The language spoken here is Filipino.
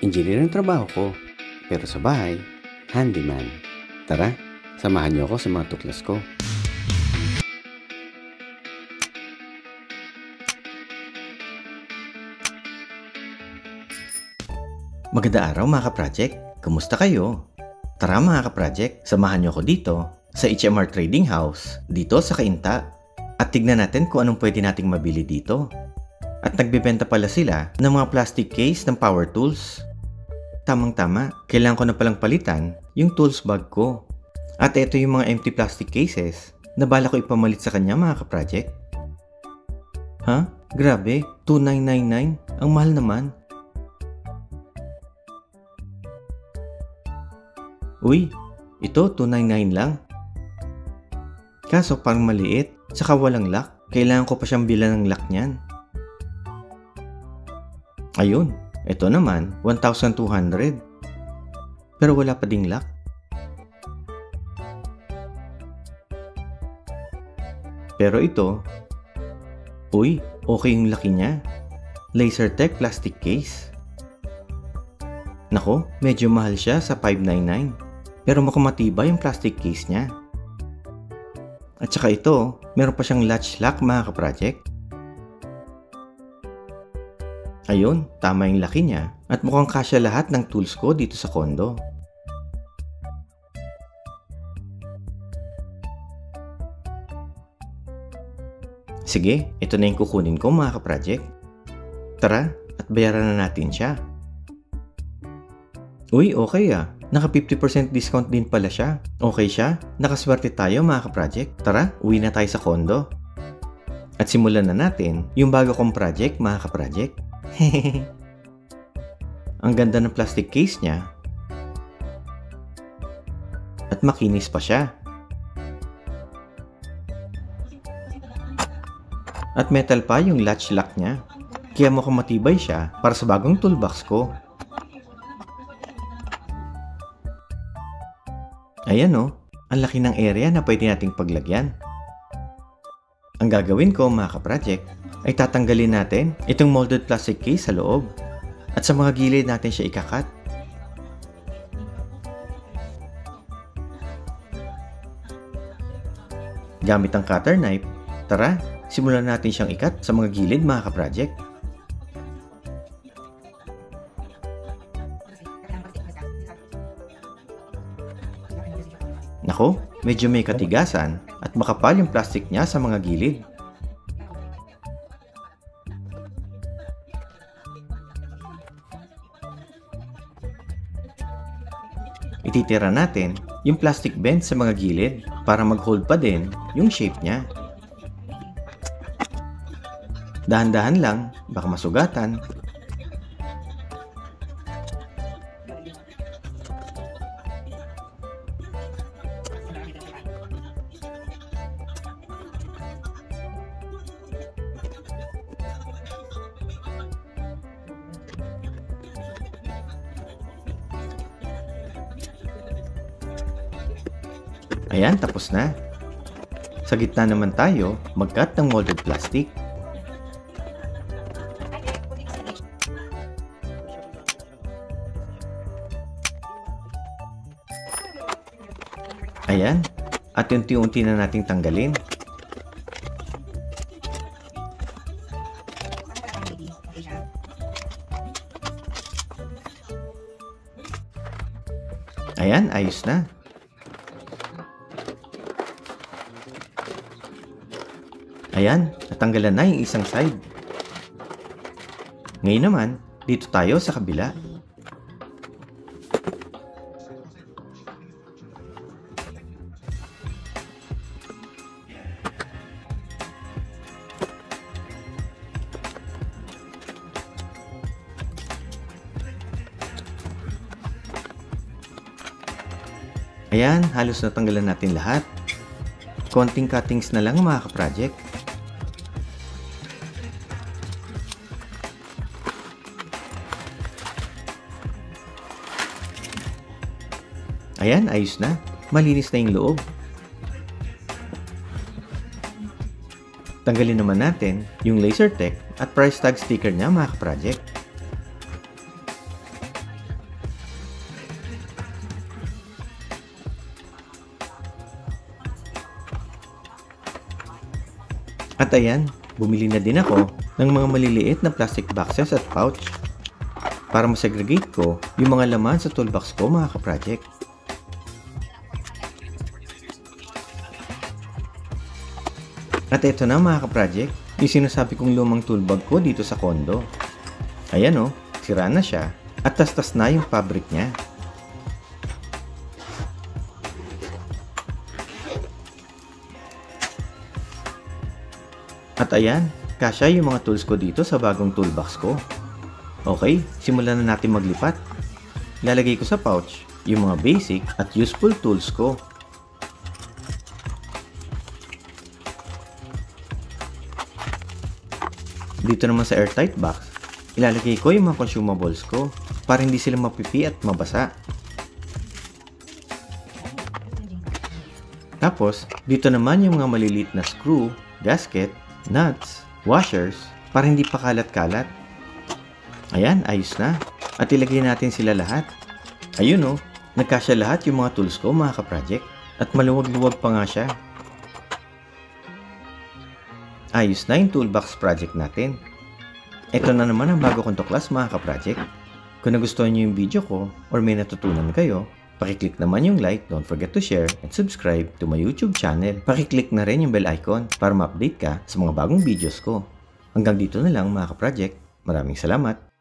Engineer ang trabaho ko, pero sa bahay, handyman. Tara, samahan niyo ako sa mga tuklas ko. Magandang araw mga ka-project! Kumusta kayo? Tara mga ka-project, samahan niyo ako dito sa HMR Trading House dito sa Cainta at tignan natin kung anong pwede nating mabili dito. At nagbebenta pala sila ng mga plastic case ng power tools. Tamang-tama, kailangan ko na palang palitan yung tools bag ko. At ito yung mga empty plastic cases na bala ko ipamalit sa kanya mga ka-project. Ha? Grabe, 2,999? Ang mahal naman. Uy, ito 299 lang. Kaso parang maliit, saka walang lock. Kailangan ko pa siyang bilan ng lock niyan. Ayun, ito naman 1,200. Pero wala pa ding lock. Pero ito, uy, okay yung laki niya. Lasertech plastic case. Nako, medyo mahal siya sa 599. Pero makamatibay yung plastic case niya. At saka ito, meron pa siyang latch lock mga ka-project. Ayun, tama yung laki niya at mukhang kasya lahat ng tools ko dito sa kondo. Sige, ito na yung kukunin ko mga ka-project. Tara, at bayaran na natin siya. Uy, okay ah. Naka 50% discount din pala siya. Okay siya? Nakaswerte tayo mga ka-project. Tara, uwi na tayo sa kondo. At simulan na natin yung bago kong project mga ka-project. Ang ganda ng plastic case niya. At makinis pa siya. At metal pa yung latch lock niya. Kaya mukhang matibay siya para sa bagong toolbox ko. Ayan o, ang laki ng area na pwede nating paglagyan. Ang gagawin ko mga ka-project ay tatanggalin natin itong molded plastic case sa loob at sa mga gilid natin siya ikakat. Gamit ang cutter knife, tara, simulan natin siyang ikat sa mga gilid mga ka-project. Nako, medyo may katigasan at makapal yung plastic niya sa mga gilid. Ititira natin yung plastic bend sa mga gilid para mag-hold pa din yung shape niya. Dahan-dahan lang, baka masugatan. Ayan, tapos na. Sa gitna naman tayo, mag-cut ng molded plastic. Ayan, at unti-unti na nating tanggalin. Ayan, ayos na. Ayan, natanggalan na yung isang side. Ngayon naman, dito tayo sa kabila. Ayan, halos natanggalan natin lahat. Konting cuttings na lang mga ka-project. Ayan, ayos na. Malinis na yung loob. Tanggalin naman natin yung Lasertech at price tag sticker niya mga ka-project. At ayan, bumili na din ako ng mga maliliit na plastic boxes at pouch para masegregate ko yung mga laman sa toolbox ko mga ka-project. At ito na mga ka-project, yung sinasabi kong lumang toolbag ko dito sa kondo. Ayan o, sira na siya at tas-tas na yung fabric niya. At ayan, kasya yung mga tools ko dito sa bagong toolbox ko. Okay, simulan na natin maglipat. Lalagay ko sa pouch yung mga basic at useful tools ko. Dito naman sa airtight box, ilalagay ko yung mga consumables ko para hindi sila mapipi at mabasa. Tapos, dito naman yung mga maliliit na screw, gasket, nuts, washers para hindi pa kalat-kalat. Ayan, ayos na. At ilagay natin sila lahat. Ayun o, nagkasya lahat yung mga tools ko mga ka-project. At maluwag-luwag pa nga siya. Ayos na yung toolbox project natin. Ito na naman ang bago kong tuklas mga ka-project. Kung nagustuhan nyo yung video ko or may natutunan kayo, pakiclick naman yung like, don't forget to share, and subscribe to my YouTube channel. Pakiclick na rin yung bell icon para ma-update ka sa mga bagong videos ko. Hanggang dito na lang mga ka-project. Maraming salamat!